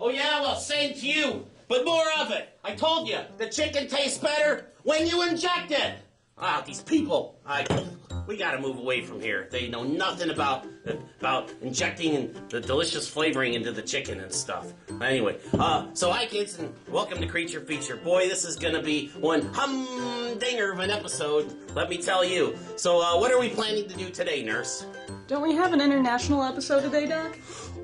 Oh yeah, well, same to you, but more of it. I told you, the chicken tastes better when you inject it. Ah, these people, we gotta move away from here. They know nothing about injecting and the delicious flavoring into the chicken and stuff. Anyway, so hi kids, and welcome to Creature Feature. Boy, this is gonna be one humdinger of an episode, let me tell you. So, what are we planning to do today, Nurse? Don't we have an international episode today, Doc?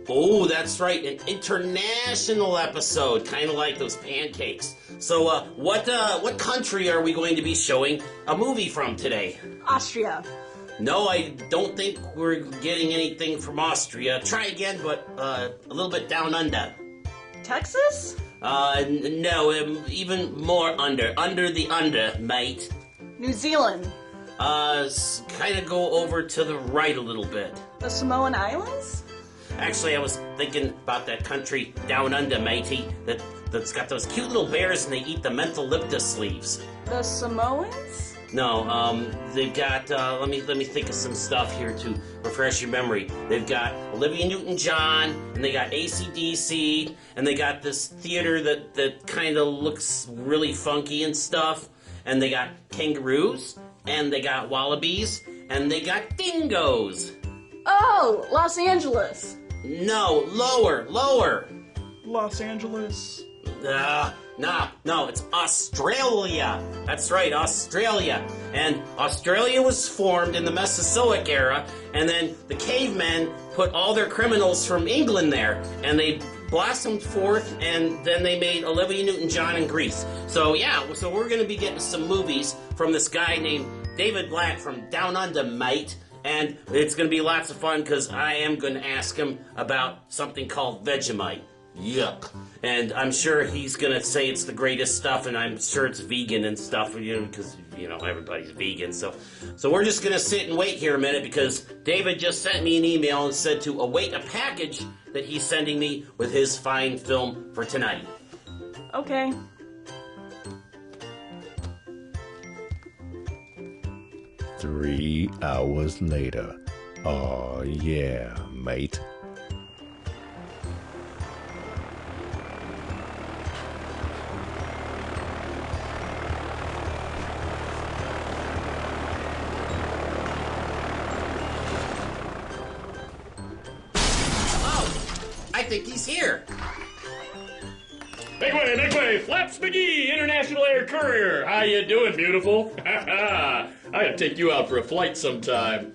Oh, that's right, an international episode, kind of like those pancakes. So, what country are we going to be showing a movie from today? Austria. No, I don't think we're getting anything from Austria. Try again, but a little bit down under. Texas? No, even more under the under, mate. New Zealand. Kind of go over to the right a little bit. The Samoan Islands? Actually, I was thinking about that country down under, matey, that's got those cute little bears and they eat the mentholyptus leaves. The Samoans? No, they've got, let me think of some stuff here to refresh your memory. They've got Olivia Newton-John, and they got AC/DC, and they got this theater that kind of looks really funky and stuff, and they got kangaroos, and they got wallabies, and they got dingoes. Oh, Los Angeles. No, lower. Los Angeles. No, it's Australia. That's right, Australia. And Australia was formed in the Mesozoic era, and then the cavemen put all their criminals from England there, and they blossomed forth, and then they made Olivia Newton-John in Greece. So yeah, so we're going to be getting some movies from this guy named David Black from Down Under, mate. And it's going to be lots of fun because I am going to ask him about something called Vegemite. Yuck. And I'm sure he's going to say it's the greatest stuff, and I'm sure it's vegan and stuff, because, everybody's vegan. So we're just going to sit and wait here a minute because David just sent me an email and said to await a package that he's sending me with his fine film for tonight. Okay. Three hours later. Oh yeah, mate. I think he's here. Make way, Flaps McGee, International Air Courier. How you doing, beautiful? I gotta take you out for a flight sometime.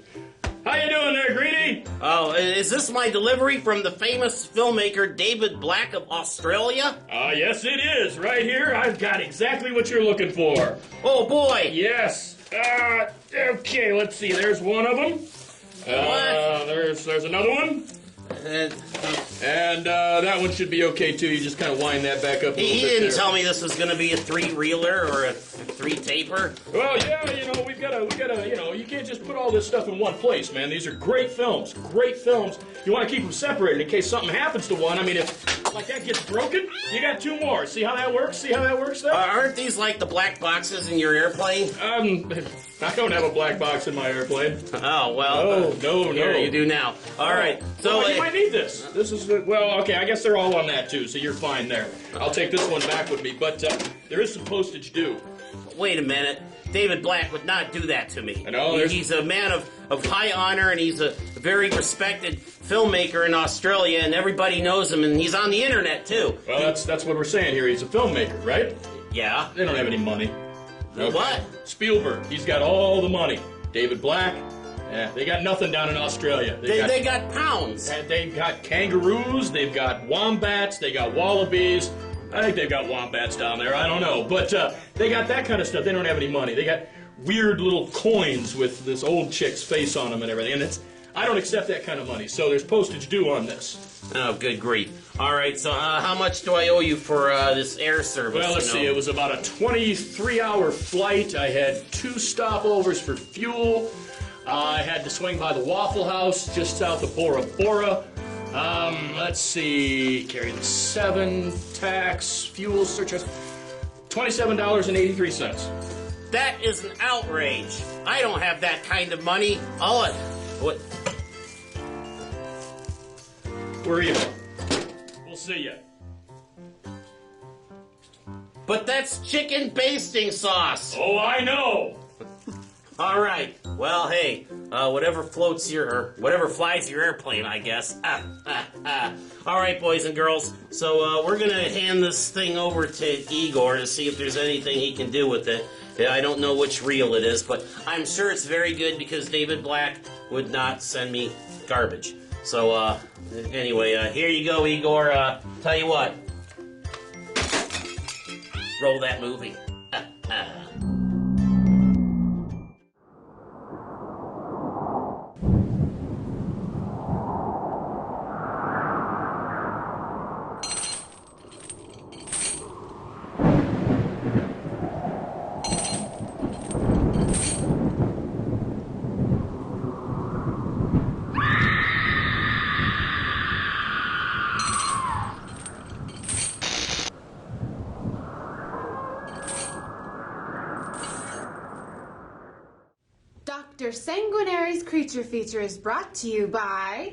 How you doing there, Greedy? Oh, is this my delivery from the famous filmmaker David Black of Australia? Yes it is. Right here, I've got exactly what you're looking for. Oh, boy. Yes. Okay, let's see. There's one of them. There's another one. And that one should be okay too. You just kind of wind that back up a little bit. He didn't there. tell me this was going to be a three-reeler or a three-taper. Well, yeah, we gotta, you can't just put all this stuff in one place, man. These are great films. You want to keep them separated in case something happens to one. I mean, if like that gets broken, you got two more. See how that works? There? Aren't these like the black boxes in your airplane? I don't have a black box in my airplane. Oh, well. No. Here, you do now. All right. So you might need this. This is okay. I guess they're all on that too, so you're fine there. I'll take this one back with me, but there is some postage due. Wait a minute. David Black would not do that to me. I know. He's a man of high honor, and he's a very respected filmmaker in Australia, and everybody knows him, and he's on the internet too. Well, that's what we're saying here. He's a filmmaker, right? Yeah. They don't have any money. Okay. What? Spielberg. He's got all the money. David Black. Yeah, they got nothing down in Australia. They got pounds. They've got kangaroos. They've got wombats. They got wallabies. I think they've got wombats down there. I don't know. But they got that kind of stuff. They don't have any money. They got weird little coins with this old chick's face on them and everything. And I don't accept that kind of money. So there's postage due on this. Oh, good grief. All right, so how much do I owe you for this air service? Well, let's see. It was about a 23-hour flight. I had 2 stopovers for fuel. I had to swing by the Waffle House just south of Bora Bora. Let's see. Carry the 7, tax, fuel, surcharge. $27.83. That is an outrage. I don't have that kind of money. What? Where are you? We'll see ya. But that's chicken basting sauce. Oh, I know. All right. Well, hey, whatever flies your airplane, I guess. All right, boys and girls. So we're gonna hand this thing over to Igor to see if there's anything he can do with it. Yeah, I don't know which reel it is, but I'm sure it's very good because David Black would not send me garbage. So anyway, here you go, Igor. Tell you what. Roll that movie. Dr. Sanguinary's Creature Feature is brought to you by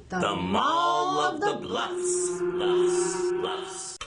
The Mall of the Bluffs. Bluffs.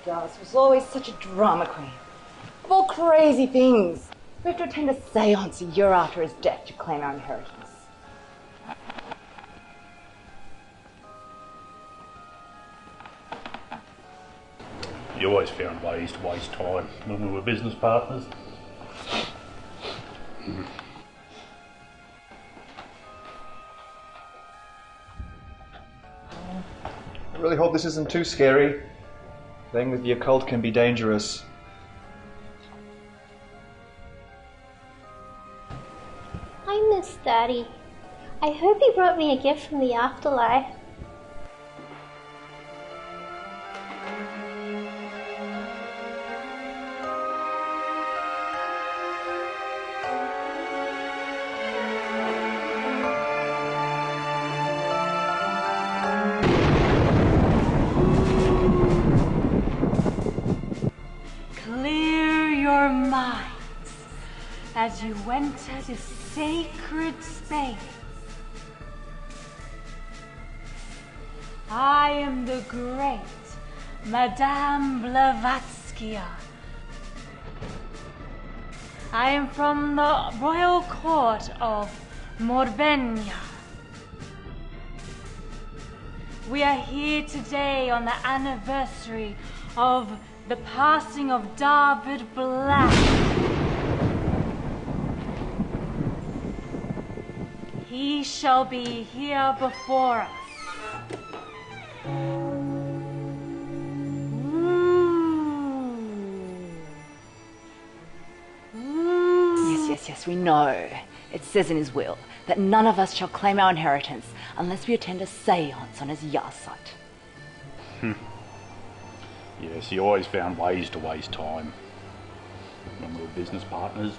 Dallas was always such a drama queen. Of all crazy things, we have to attend a seance a year after his death to claim our inheritance. You always found ways to waste time when we were business partners. I really hope this isn't too scary. Playing with the occult can be dangerous. I miss Daddy. I hope he brought me a gift from the afterlife. Clear your minds as you enter this sacred space. I am the great Madame Blavatsky. I am from the royal court of Morbenia. We are here today on the anniversary of the passing of David Black. He shall be here before us. Yes, we know. It says in his will that none of us shall claim our inheritance unless we attend a seance on his yahrzeit. Yes, you always found ways to waste time when we were business partners.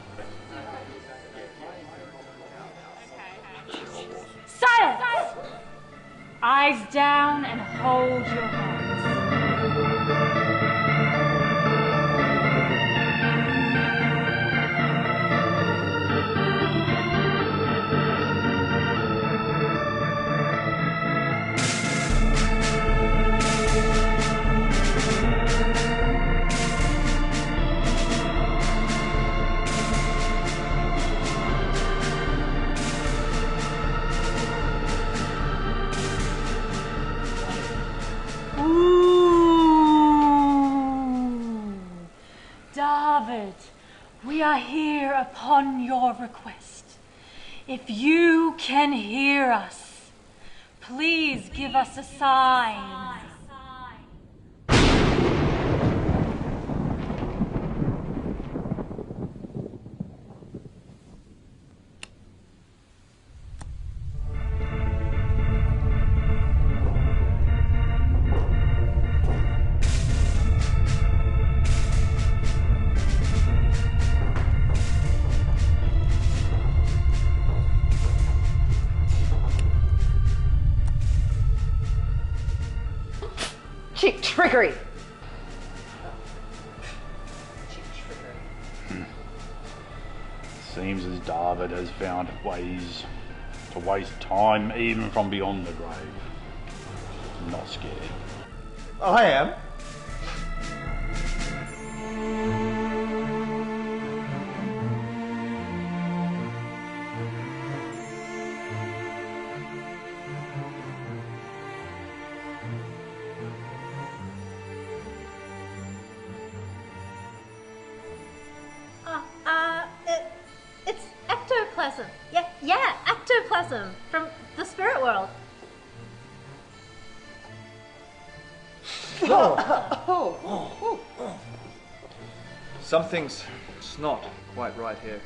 Silence! Eyes down and hold your hands. here upon your request. If you can hear us, please give us a sign. Cheap trickery. Seems as David has found ways to waste time even from beyond the grave. I'm not scared. I am. It's ectoplasm. Yeah, ectoplasm from the spirit world. Something's not quite right here.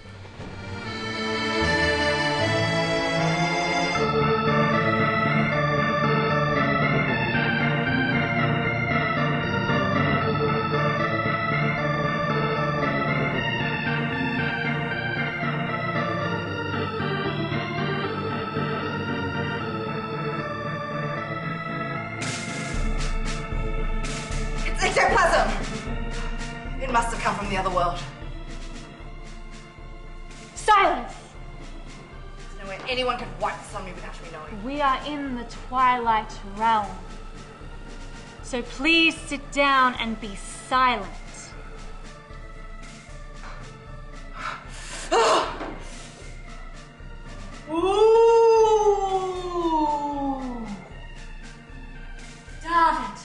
It's ectoplasm! It must have come from the other world. Silence! There's no way anyone could wipe this on me without me knowing. We are in the Twilight Realm. So please sit down and be silent. Ooh! David!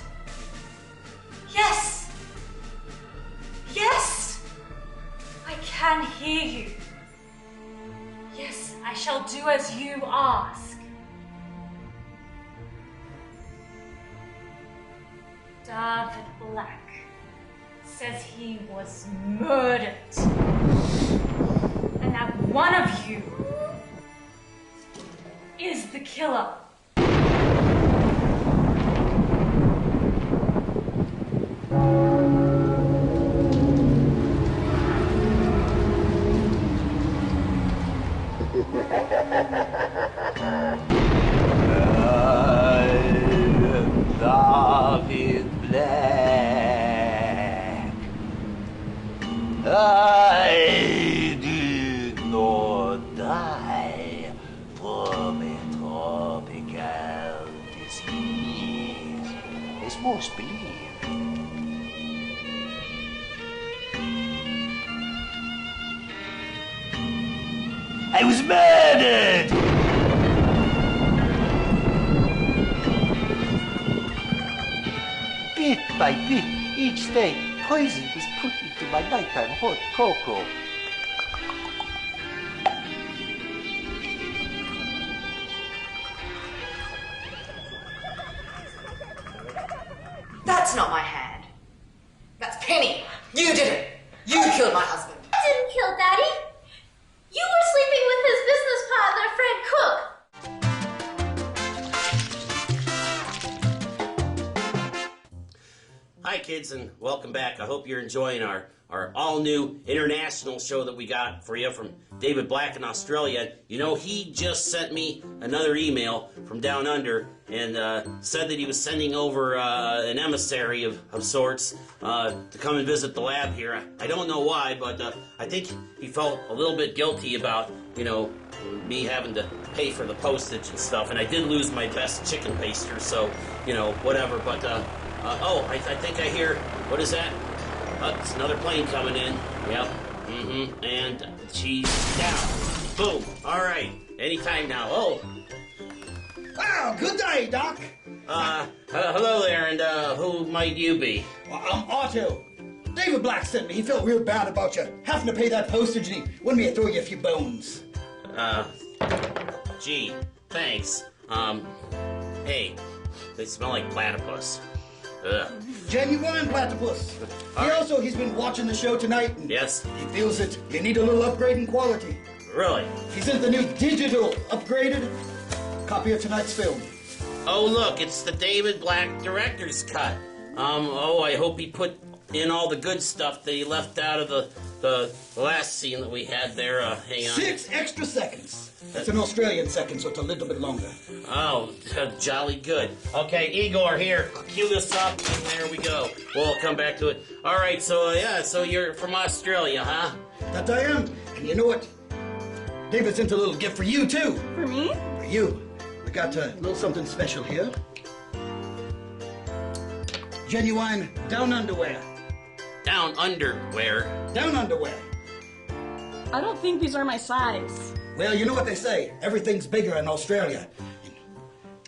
Yes! Yes! I can hear you. Yes, I shall do as you ask. David Black says he was murdered. And that one of you is the killer. David Black. I did not die from a tropical disease, as most believe. I was murdered! Bit by bit, each day, poison was put into my nighttime hot cocoa. That's not my hand. That's Penny. You did it. You killed my husband. I didn't kill Daddy. You were sleeping with his business partner, Fred Cook. Hi, kids, and welcome back. I hope you're enjoying our all-new international show that we got for you from David Black in Australia. You know, he just sent me another email from down under and said that he was sending over an emissary of sorts to come and visit the lab here. I don't know why, but I think he felt a little bit guilty about, you know, me having to pay for the postage and stuff. And I did lose my best chicken paster, so, you know, whatever. But, I think I hear, what is that? It's another plane coming in. Yep. Mm-hmm. And she's down. Boom. All right. Anytime now. Oh. Wow, good day, Doc. Hello there, and who might you be? Well, I'm Otto. David Black sent me. He felt real bad about you having to pay that postage, and he wanted me to throw you a few bones. Gee, thanks. Hey, they smell like platypus. Ugh. Genuine platypus. He's been watching the show tonight, and yes, he feels that you need a little upgrade in quality. Really? He sent the new digital upgraded copy of tonight's film. Oh, look, it's the David Black director's cut. I hope he put in all the good stuff that he left out of the last scene that we had there. Hang on. 6 extra seconds. That's an Australian second, so it's a little bit longer. Oh, jolly good. Okay, Igor, here, cue this up, and there we go. We'll come back to it. All right, so you're from Australia, huh? That I am. And you know what? David sent a little gift for you, too. For me? For you. We got a little something special here. Genuine down underwear. Down underwear? Down underwear. I don't think these are my size. Well, you know what they say. Everything's bigger in Australia.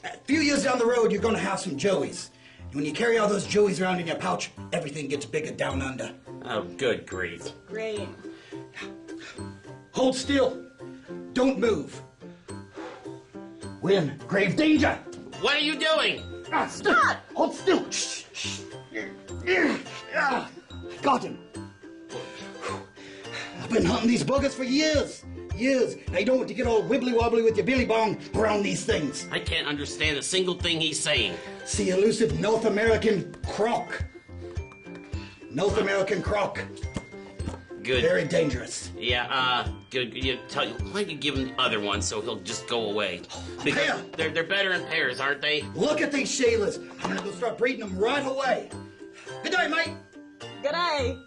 A few years down the road, you're going to have some joeys. When you carry all those joeys around in your pouch, everything gets bigger down under. Oh, good grief. Great. Hold still. Don't move. We're in grave danger. What are you doing? Stop! Hold still. Shh, shh. Got him. I've been hunting these buggers for years. Now you don't want to get all wibbly-wobbly with your billy bong around these things. I can't understand a single thing he's saying. See elusive North American croc. North American croc. Good. Very dangerous. Yeah, good. Why don't you give him the other one so he'll just go away? Because they're better in pairs, aren't they? Look at these Shaylas. I'm gonna go start breeding them right away. Good day, mate. Good day.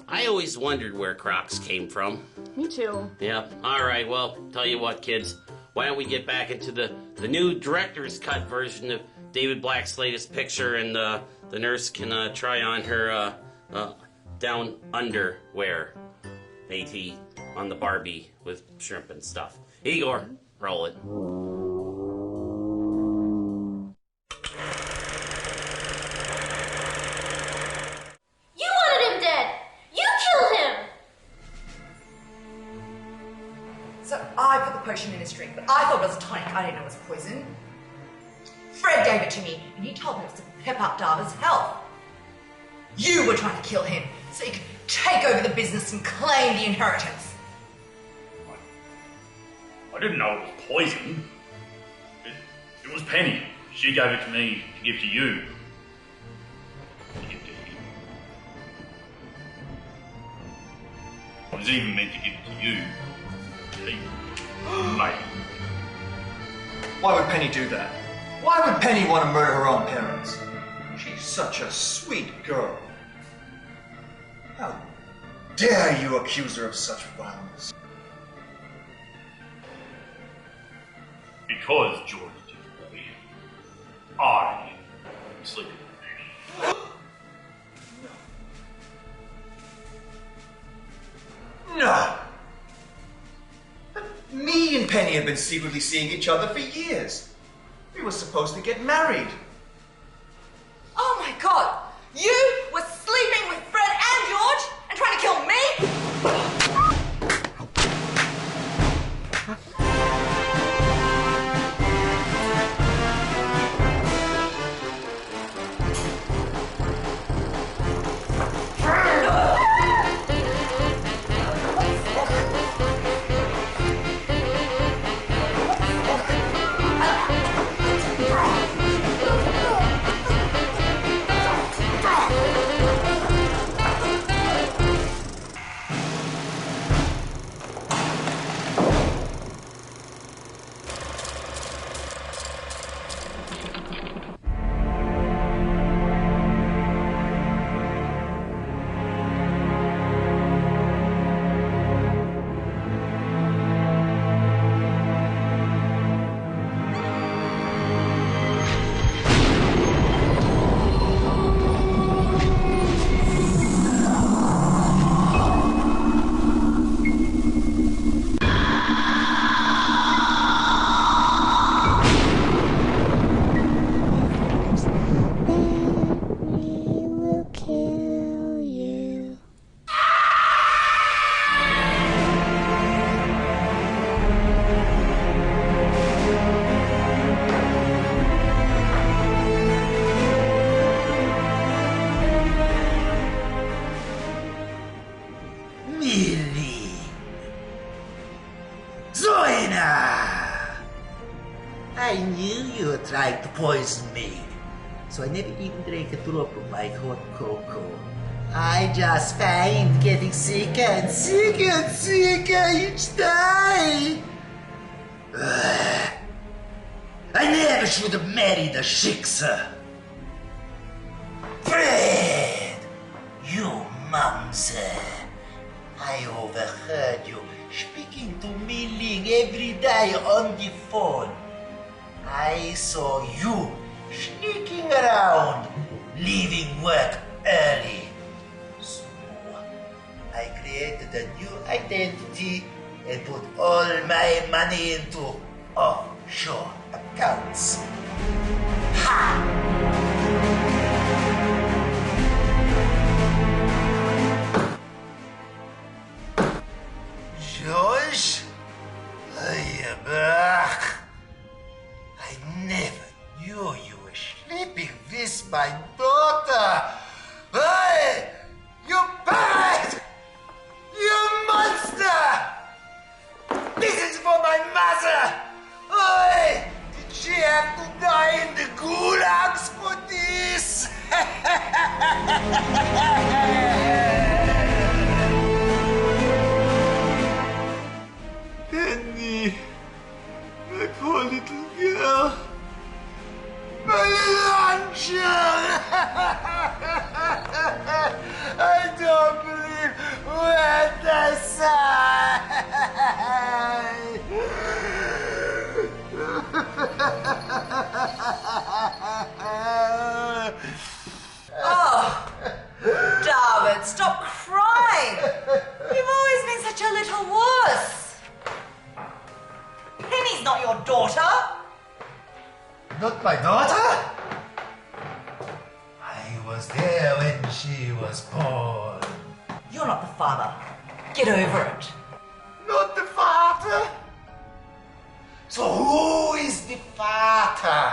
I always wondered where Crocs came from. Me too. Yeah. All right. Well, tell you what, kids. Why don't we get back into the new director's cut version of David Black's latest picture, and the nurse can try on her down underwear, AT, on the Barbie with shrimp and stuff. Igor, roll it. You wanted him dead! You killed him! So I put the potion in his drink, but I thought it was a tonic. I didn't know it was poison. Fred gave it to me, and he told me it was to pep up Darva's health. You were trying to kill him so you could take over the business and claim the inheritance. I didn't know it was poison. It was Penny. She gave it to me to give to you. To give to him. I was even meant to give it to you. Mate. Why would Penny do that? Why would Penny want to murder her own parents? She's such a sweet girl. How dare you accuse her of such violence? Because George didn't leave. I am sleeping with Penny. No! But me and Penny have been secretly seeing each other for years. We were supposed to get married. Oh my god! You were sleeping with Fred and George and trying to kill me? Zoina! I knew you were trying to poison me, so I never even drank a drop of my hot cocoa. I just find getting sicker and sicker and sicker each day. I never should have married a shiksa. Fred, you mumser. I overheard you speaking to Mei-Ling every day on the phone. I saw you sneaking around, leaving work early. So I created a new identity and put all my money into offshore accounts. George, I am back. I never knew you were sleeping with my daughter. Hey, you parrot! You monster! This is for my mother! Hey, did she have to die in the gulags for this? Penny, my poor little girl. My luncheon! I don't believe what I saw! Oh, David, stop crying! You've always been such a little wuss. Penny's not your daughter. Not my daughter? I was there when she was born. You're not the father. Get over it. Not the father? So who is the father?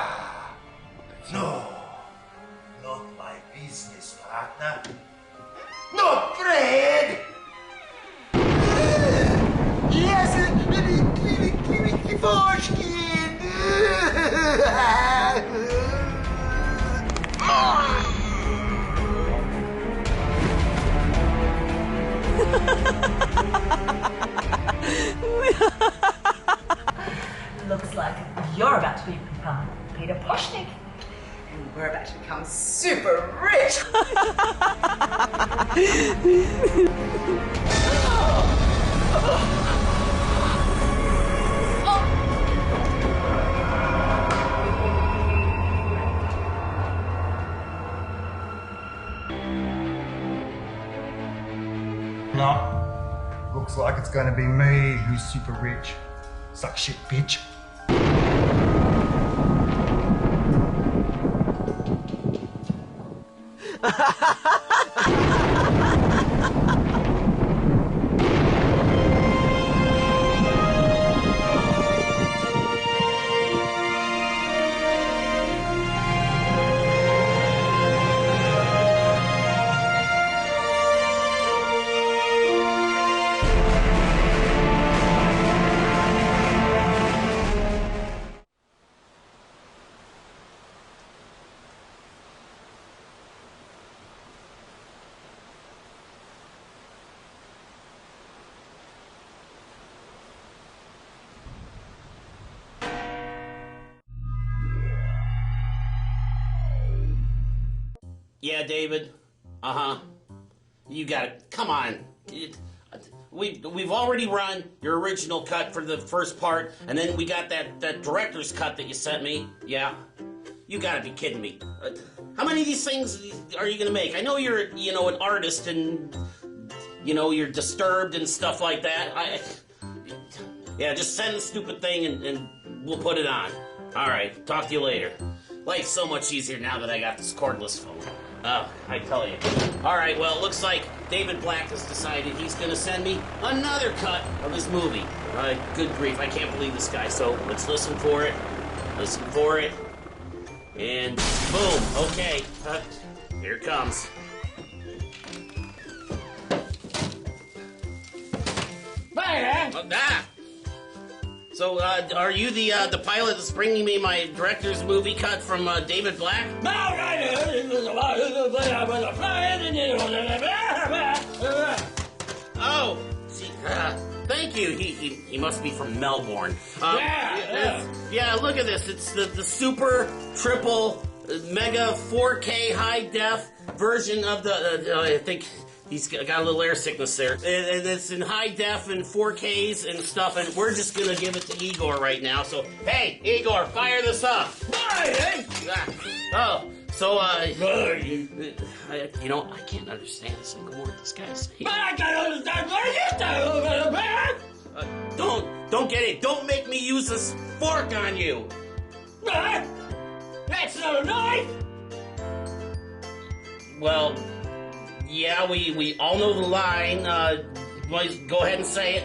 No, not my business partner. Not Fred! Yes, Foreskin! Looks like you're about to become Peter Poshnik. And we're about to become super rich. No. Looks like it's gonna be me who's super rich. Suck shit, bitch. Yeah, David. You got it. Come on. We've already run your original cut for the first part, and then we got that director's cut that you sent me. Yeah. You gotta be kidding me. How many of these things are you gonna make? I know you're, an artist and, you're disturbed and stuff like that. Yeah, just send the stupid thing and we'll put it on. All right, talk to you later. Life's so much easier now that I got this cordless phone. Oh, I tell you. All right, well, it looks like David Black has decided he's going to send me another cut of his movie. Good grief, I can't believe this guy. So let's listen for it. Listen for it. And boom, okay. Here it comes. So, are you the pilot that's bringing me my director's movie cut from David Black? Oh, see, thank you. He must be from Melbourne. Yeah, look at this. It's the super triple mega 4K high def version of the. I think he's got a little air sickness there, and it's in high def and 4Ks and stuff. And we're just gonna give it to Igor right now. So, hey, Igor, fire this up. Oh. So, you know, I can't understand a single word this guy's saying. But I can't understand what don't get it. Don't make me use this fork on you. That's not a knife. Well, yeah, we all know the line. Go ahead and say it.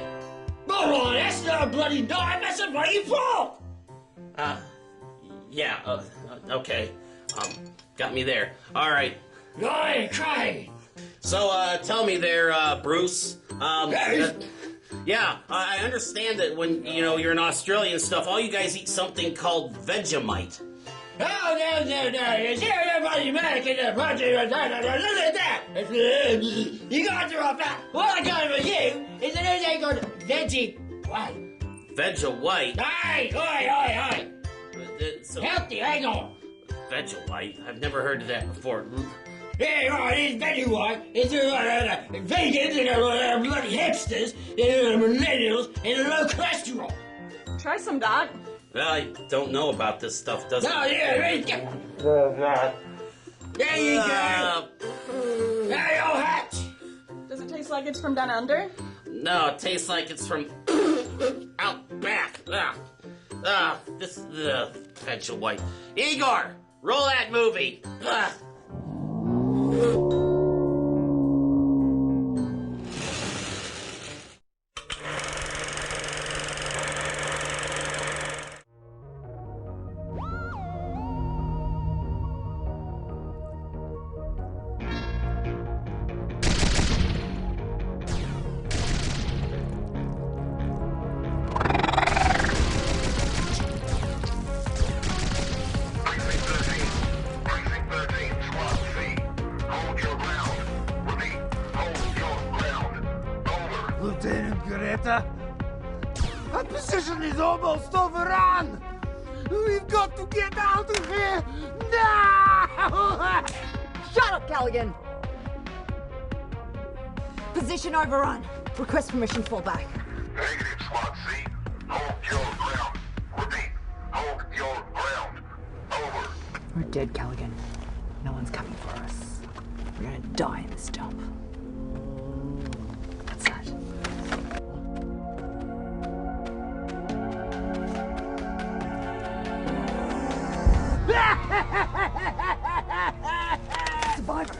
Oh, that's not a bloody knife. That's a bloody fork. Yeah, okay. Got me there. All right. I ain't crying. So, tell me there, Bruce. Yeah, I understand that when, you're in Australia and stuff, all you guys eat something called Vegemite. Oh, no. Is there anybody American that look at that? You got to drop that. What I got with you is that anything called Vegemite. Vegemite? Aye. Healthy, hang on. Vegemite? I've never heard of that before. Yeah, right, it's Vegemite. It's vegans and bloody hipsters and millennials and low cholesterol. Try some, Doc. Well, I don't know about this stuff, does it? Oh, yeah, there you go. There you go. Hey, old hatch. Does it taste like it's from down under? No, it tastes like it's from out back. This is the Vegemite. Igor! Roll that movie! Lieutenant Greta, our position is almost overrun. We've got to get out of here now! Shut up, Callaghan! Position overrun. Request permission to fall back. Negative, SWAT C. Hold your ground. Repeat, hold your ground. Over. We're dead, Callaghan. No one's coming for us. We're gonna die in this dump. What's that? Survivor.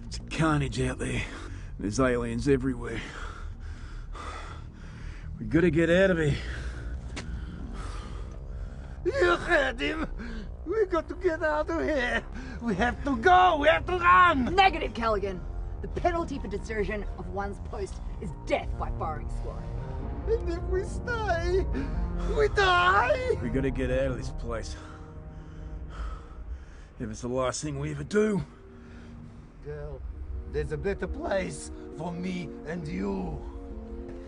It's carnage out there. There's aliens everywhere. We gotta get out of here. You heard him. We got to get out of here. We have to go. We have to run. Negative, Callaghan. The penalty for desertion of one's post is death by firing squad. And if we stay, we die. We gotta get out of this place. If it's the last thing we ever do. Girl, there's a better place for me and you.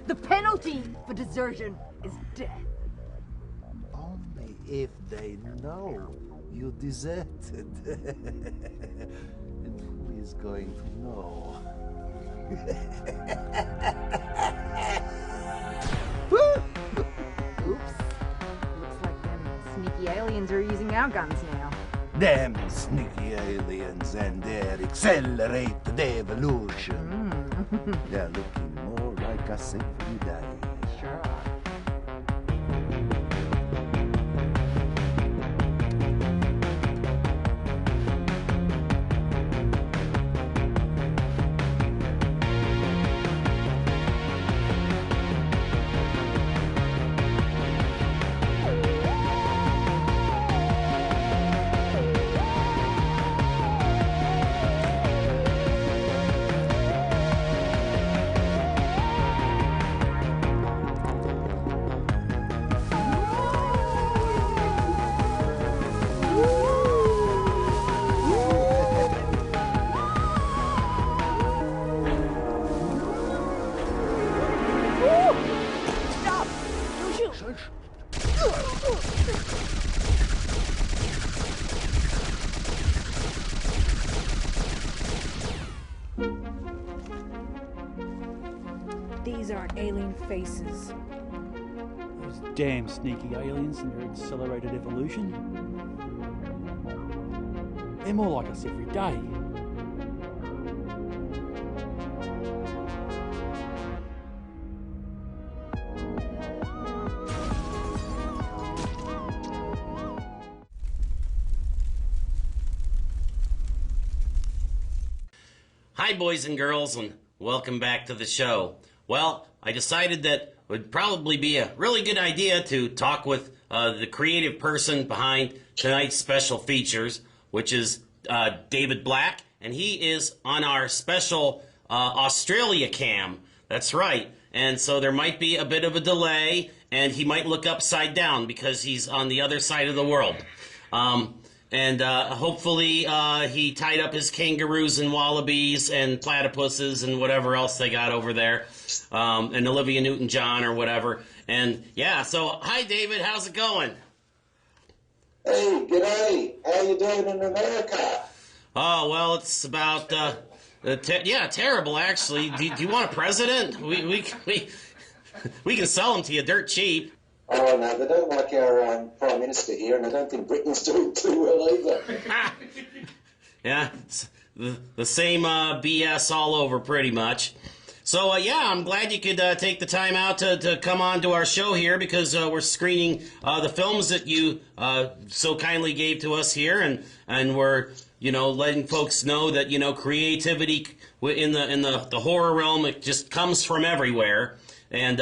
The penalty for desertion is death. Only if they know you deserted. And who is going to know? Oops. Looks like them sneaky aliens are using our guns now. Damn sneaky aliens and their accelerated evolution. They're looking more like a safely dying. Sure. These aren't alien faces. Those damn sneaky aliens and their accelerated evolution. They're more like us every day. Hi, boys and girls, and welcome back to the show. Well, I decided that it would probably be a really good idea to talk with the creative person behind tonight's special features, which is David Black, and he is on our special Australia cam. That's right. And so there might be a bit of a delay, and he might look upside down because he's on the other side of the world. And hopefully he tied up his kangaroos and wallabies and platypuses and whatever else they got over there, and Olivia Newton-John or whatever. And yeah, so hi David, how's it going? Hey, g'day. How you doing in America? Oh, well, it's about, terrible actually. Do you want a president? We can sell them to you dirt cheap. Oh, no, they don't like our Prime Minister here, and I don't think Britain's doing too well either. Yeah, it's the same BS all over pretty much. So, yeah, I'm glad you could take the time out to come on to our show here because we're screening the films that you so kindly gave to us here, and we're, letting folks know that, creativity in the horror realm, it just comes from everywhere. And,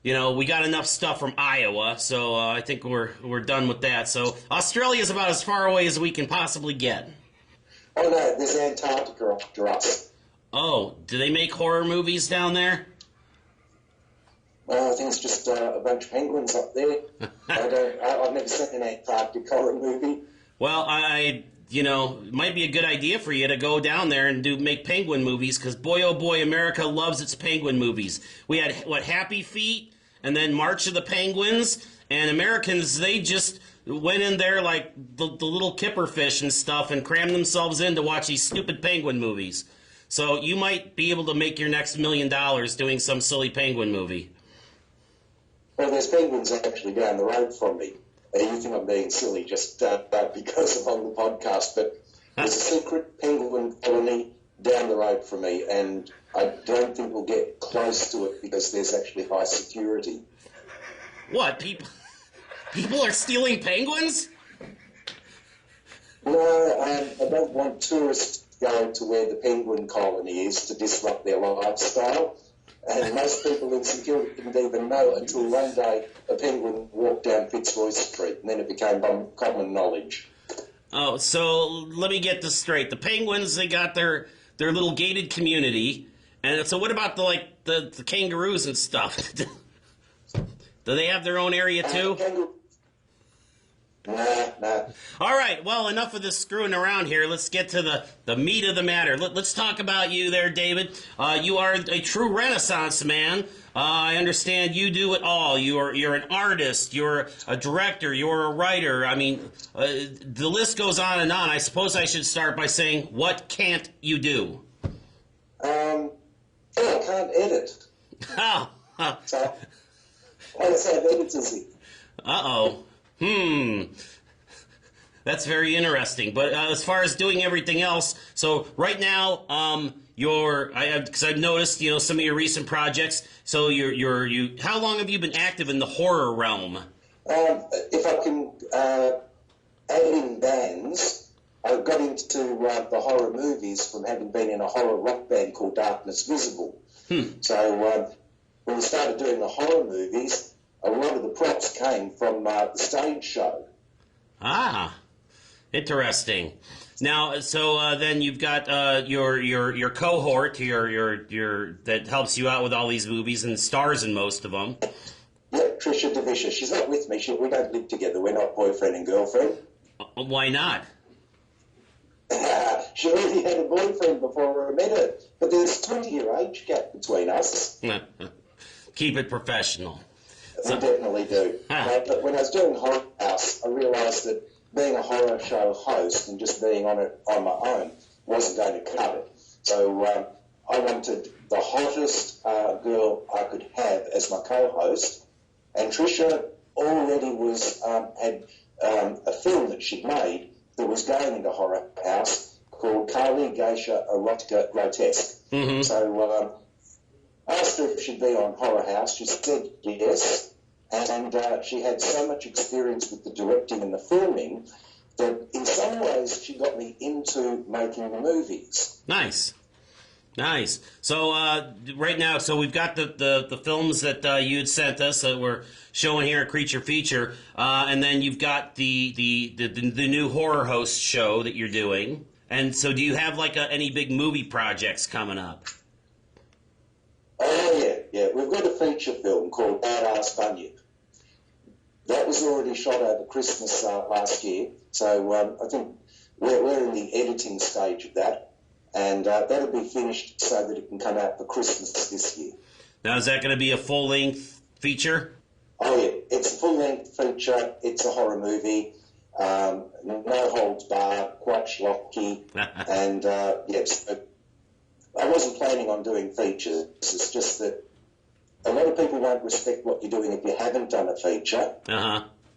we got enough stuff from Iowa, so I think we're done with that. So Australia's about as far away as we can possibly get. Oh, no, there's Antarctica after us. Oh, do they make horror movies down there? Well, I think it's just a bunch of penguins up there. I've never seen an Antarctic horror movie. Well, it might be a good idea for you to go down there and make penguin movies, because boy, oh boy, America loves its penguin movies. We had, Happy Feet, and then March of the Penguins, and Americans, they just went in there like the little kipper fish and stuff and crammed themselves in to watch these stupid penguin movies. So you might be able to make your next $1 million doing some silly penguin movie. Well, there's penguins actually down the road from me. You think I'm being silly just because I'm on the podcast, but there's a secret penguin colony down the road from me, and I don't think we'll get close to it because there's actually high security. What, people are stealing penguins? No, I don't want tourists going to where the penguin colony is to disrupt their lifestyle. And most people in security didn't even know until one day a penguin walked down Fitzroy Street, and then it became common knowledge. Oh, so let me get this straight. The penguins, they got their little gated community, and so what about the kangaroos and stuff? Do they have their own area too? Nah. All right, well, enough of this screwing around here. Let's get to the meat of the matter. Let's talk about you there, David. You are a true Renaissance man. I understand you do it all. You're an artist. You're a director. You're a writer. I mean, the list goes on and on. I suppose I should start by saying, what can't you do? I can't edit. Oh. So, I just have editors here. Uh-oh. That's very interesting. But as far as doing everything else, so right now, because I've noticed, some of your recent projects. So how long have you been active in the horror realm? If I can add in bands, I got into the horror movies from having been in a horror rock band called Darkness Visible. So when we started doing the horror movies, a lot of the props came from the stage show. Ah, interesting. Now, so then you've got your cohort, your that helps you out with all these movies and stars in most of them. Yeah, Trisha DeVisha. She's not with me. We don't live together. We're not boyfriend and girlfriend. Why not? She already had a boyfriend before I met her, but there's a 20-year age gap between us. Keep it professional. We definitely do. But when I was doing Horror House, I realised that being a horror show host and just being on it on my own wasn't going to cut it. So I wanted the hottest girl I could have as my co-host, and Trisha already had a film that she'd made that was going into Horror House called Kali Geisha Erotica Grotesque. So I asked her if she'd be on Horror House. She said yes, and she had so much experience with the directing and the filming that in some ways she got me into making the movies. Nice. So right now, so we've got the films that you had sent us that we're showing here at Creature Feature, and then you've got the new horror host show that you're doing. And so, do you have like any big movie projects coming up? Oh yeah. We've got a feature film called Badass Bunyip. That was already shot over Christmas last year, so I think we're in the editing stage of that. And that'll be finished so that it can come out for Christmas this year. Now, is that going to be a full-length feature? Oh, yeah. It's a full-length feature. It's a horror movie. No holds barred, quite schlocky. And, yes, I wasn't planning on doing features. It's just that a lot of people won't respect what you're doing if you haven't done a feature.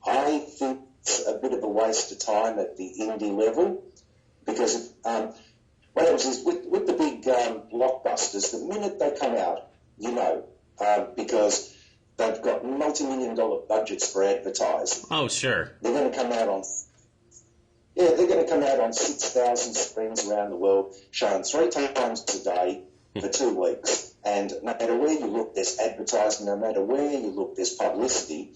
I think it's a bit of a waste of time at the indie level because what happens is with the big blockbusters, the minute they come out, because they've got multi-million-dollar budgets for advertising. Oh, sure. They're going to come out on 6,000 screens around the world, shown 3 times a day for 2 weeks. And no matter where you look, there's advertising. No matter where you look, there's publicity.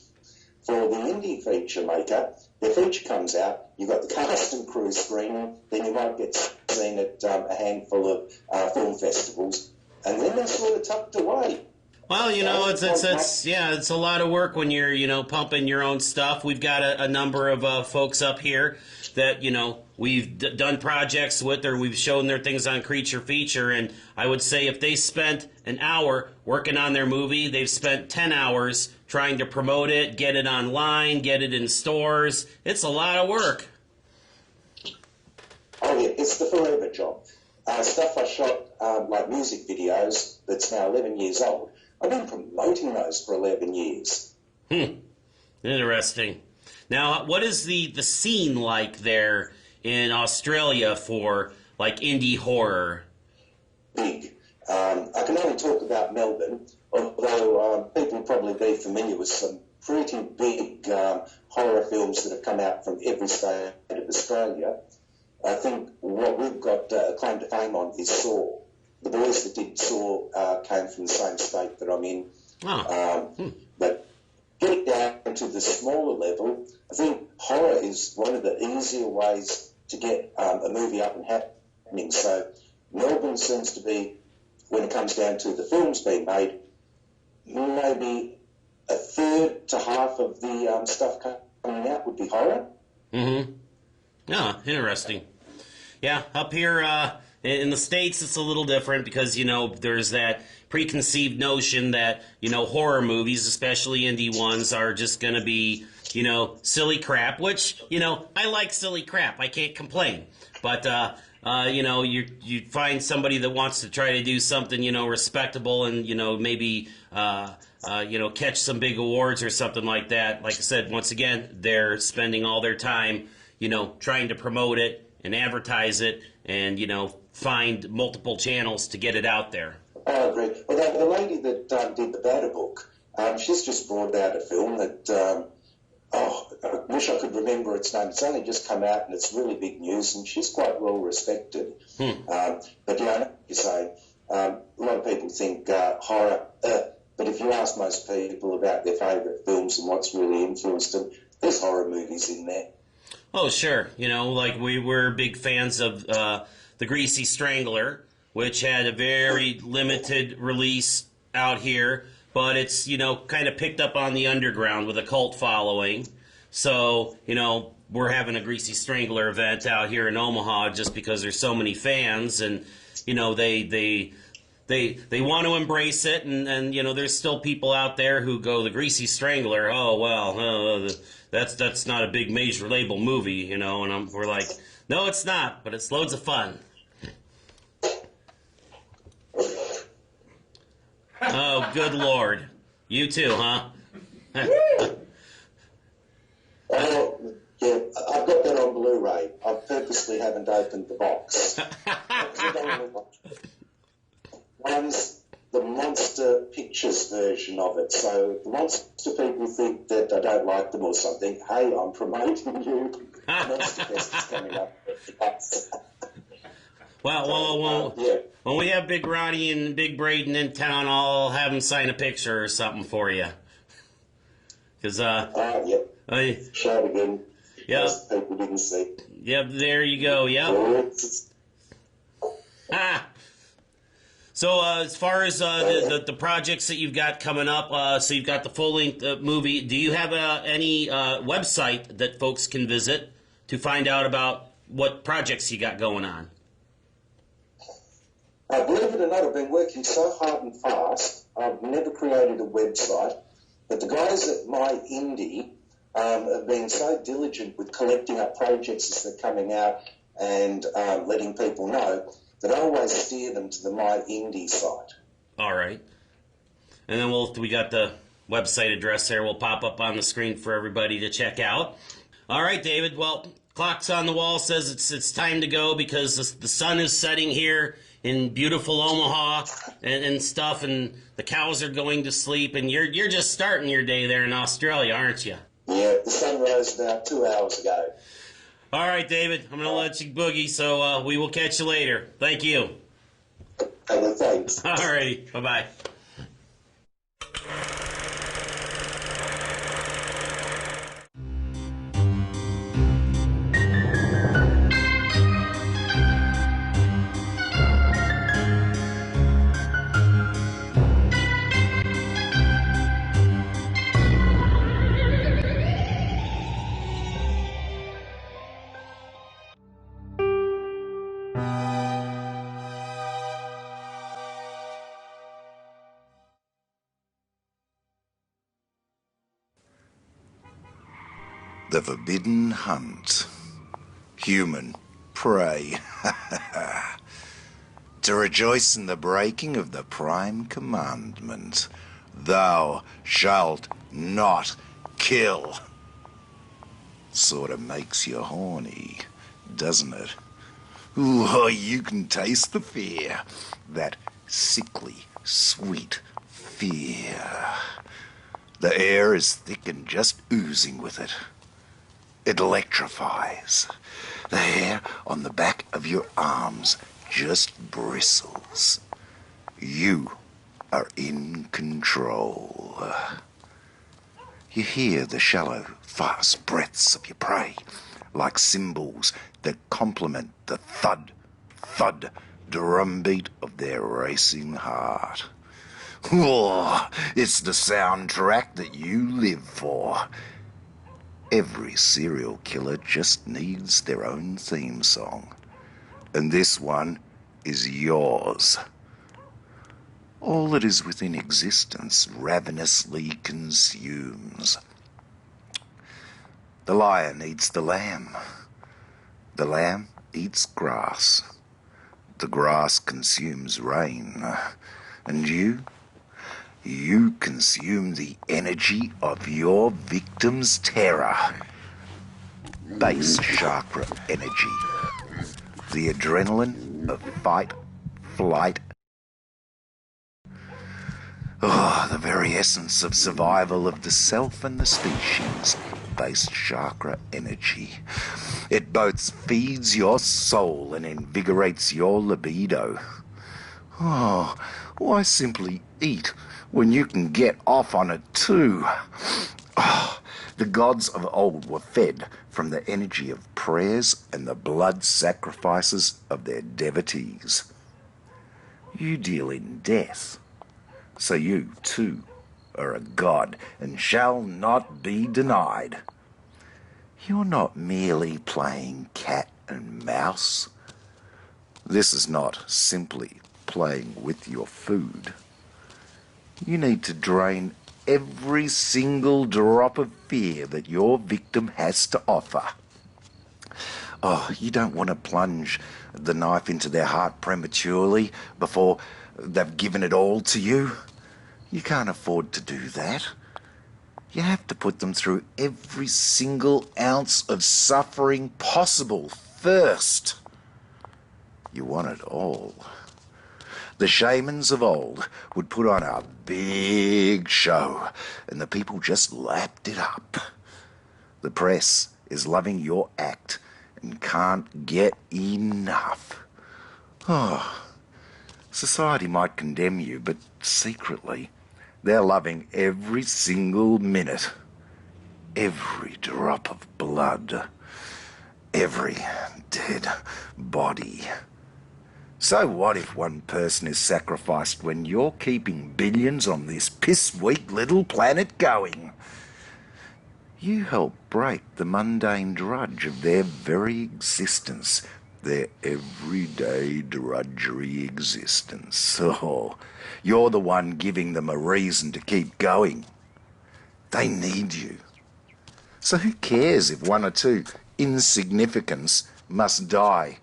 For the indie feature maker, their feature comes out, you've got the cast and crew screening, then you might get seen at a handful of film festivals, and then they're sort of tucked away. Well, it's a lot of work when you're, pumping your own stuff. We've got a number of folks up here that, we've done projects with, or we've shown their things on Creature Feature, and I would say if they spent an hour working on their movie, they've spent 10 hours trying to promote it, get it online, get it in stores. It's a lot of work. Oh, yeah, it's the forever job. Stuff I shot, like music videos, that's now 11 years old. I've been promoting those for 11 years. Interesting. Now, what is the scene like there in Australia for, like, indie horror? Big. I can only talk about Melbourne, although people will probably be familiar with some pretty big horror films that have come out from every state of Australia. I think what we've got a claim to fame on is Saw. The boys that did Saw came from the same state that I'm in. But getting down to the smaller level, I think horror is one of the easier ways to get a movie up and happening. So Melbourne seems to be, when it comes down to the films being made, maybe a third to half of the stuff coming out would be horror. Interesting. Yeah, up here in the States, it's a little different because, there's that preconceived notion that, horror movies, especially indie ones, are just going to be, silly crap, which, I like silly crap. I can't complain. But, you find somebody that wants to try to do something, respectable and, maybe, catch some big awards or something like that. Like I said, once again, they're spending all their time, trying to promote it and advertise it and, find multiple channels to get it out there. I agree. Well, the lady that did the Batter Book, she's just brought out a film that, I wish I could remember its name. It's only just come out and it's really big news and she's quite well respected. But I know what you're saying. A lot of people think horror, but if you ask most people about their favourite films and what's really influenced them, there's horror movies in there. Oh, sure. Like we were big fans of The Greasy Strangler, which had a very limited release out here, but it's, kind of picked up on the underground with a cult following. So, we're having a Greasy Strangler event out here in Omaha just because there's so many fans and, they want to embrace it and there's still people out there who go, The Greasy Strangler, oh, well, that's not a big major label movie, and we're like, no, it's not, but it's loads of fun. Well, good Lord. You too, huh? Oh, yeah, I've got that on Blu-ray. I purposely haven't opened the box. One's the Monster Pictures version of it, so the Monster people think that I don't like them or something. Hey, I'm promoting you. Monster Fest is coming up. Well, when we have Big Ronnie and Big Braden in town, I'll have them sign a picture or something for you. Because, show it again. Yep. Most people didn't see. Yep, there you go, yep. So, as far as the projects that you've got coming up, so you've got the full-length movie, do you have any website that folks can visit to find out about what projects you got going on? Believe it or not, I've been working so hard and fast, I've never created a website, but the guys at My Indie have been so diligent with collecting up projects as they're coming out and letting people know that I always steer them to the My Indie site. All right. And then we got the website address there. We'll pop up on the screen for everybody to check out. All right, David. Well, clock's on the wall says it's time to go because the sun is setting here in beautiful Omaha and stuff, and the cows are going to sleep, and you're just starting your day there in Australia, aren't you? Yeah, the sun rose about 2 hours ago. All right, David, I'm going to let you boogie, so we will catch you later. Thank you. Okay, thanks. All righty, bye-bye. The Forbidden Hunt. Human prey. To rejoice in the breaking of the prime commandment. Thou shalt not kill. Sort of makes you horny, doesn't it? Ooh, you can taste the fear. That sickly, sweet fear. The air is thick and just oozing with it. It electrifies. The hair on the back of your arms just bristles. You are in control. You hear the shallow, fast breaths of your prey, like cymbals that complement the thud, thud drumbeat of their racing heart. Oh, it's the soundtrack that you live for. Every serial killer just needs their own theme song. And this one is yours. All that is within existence ravenously consumes. The lion eats the lamb. The lamb eats grass. The grass consumes rain. And you consume the energy of your victim's terror. Base chakra energy. The adrenaline of fight, flight. Oh, the very essence of survival of the self and the species. Base chakra energy. It both feeds your soul and invigorates your libido. Oh, why simply eat when you can get off on it too? Oh, the gods of old were fed from the energy of prayers and the blood sacrifices of their devotees. You deal in death, so you too are a god and shall not be denied. You're not merely playing cat and mouse. This is not simply playing with your food. You need to drain every single drop of fear that your victim has to offer. Oh, you don't want to plunge the knife into their heart prematurely before they've given it all to you. You can't afford to do that. You have to put them through every single ounce of suffering possible first. You want it all. The shamans of old would put on a big show, and the people just lapped it up. The press is loving your act and can't get enough. Oh, society might condemn you, but secretly, they're loving every single minute, every drop of blood, every dead body. So what if one person is sacrificed when you're keeping billions on this piss-weak little planet going? You help break the mundane drudge of their very existence, their everyday drudgery existence. Oh, you're the one giving them a reason to keep going. They need you. So who cares if one or two insignificants must die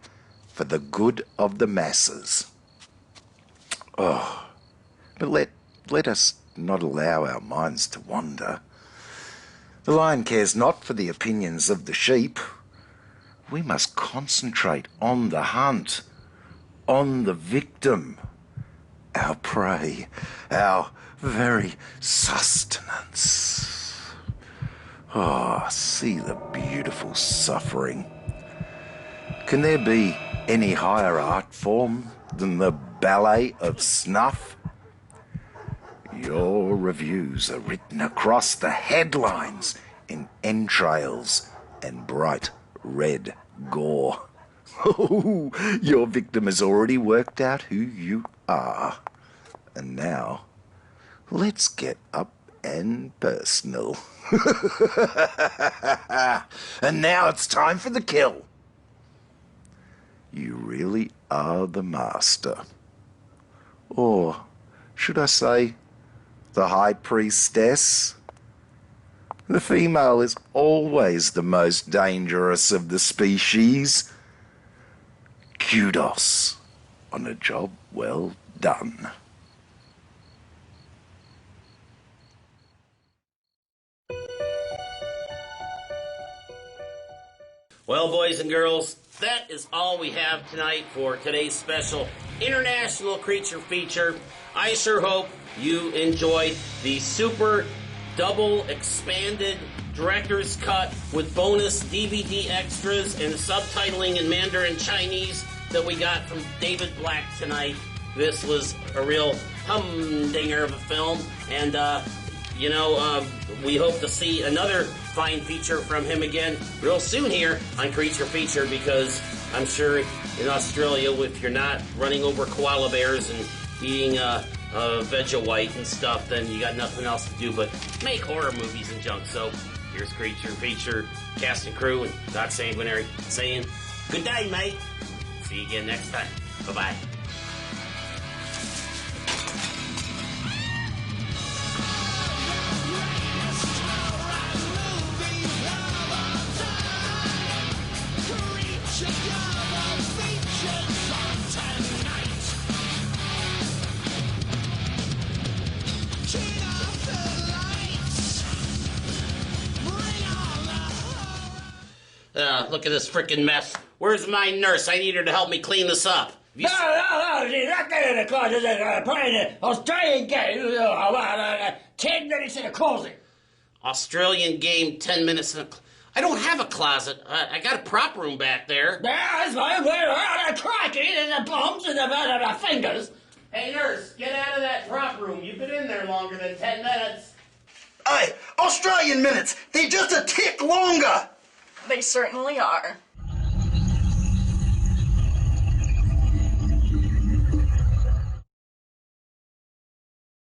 for the good of the masses? Oh, but let us not allow our minds to wander. The lion cares not for the opinions of the sheep. We must concentrate on the hunt, on the victim, our prey, our very sustenance. Oh, see the beautiful suffering. Can there be any higher art form than the ballet of snuff? Your reviews are written across the headlines in entrails and bright red gore. Oh, your victim has already worked out who you are. And now, let's get up and personal. And now it's time for the kill. You really are the master. Or should I say, the high priestess? The female is always the most dangerous of the species. Kudos on a job well done. Well, boys and girls, that is all we have tonight for today's special International Creature Feature. I sure hope you enjoyed the super double expanded director's cut with bonus DVD extras and subtitling in Mandarin Chinese that we got from David Black tonight. This was a real humdinger of a film, and we hope to see another fine feature from him again real soon here on Creature Feature, because I'm sure in Australia, if you're not running over koala bears and eating Vegemite and stuff, then you got nothing else to do but make horror movies and junk. So here's Creature Feature cast and crew and Doc Sanguinary saying good day, mate. See you again next time. Bye-bye. Look at this frickin' mess. Where's my nurse? I need her to help me clean this up. No, she's not getting in the closet. Playing an Australian game. 10 minutes in a closet. Australian game, 10 minutes in a... I don't have a closet. I got a prop room back there. Yeah, that's fine. The crikey, and the bumps and the fingers. Hey, nurse, get out of that prop room. You've been in there longer than 10 minutes. Hey, Australian minutes. They're just a tick longer. They certainly are.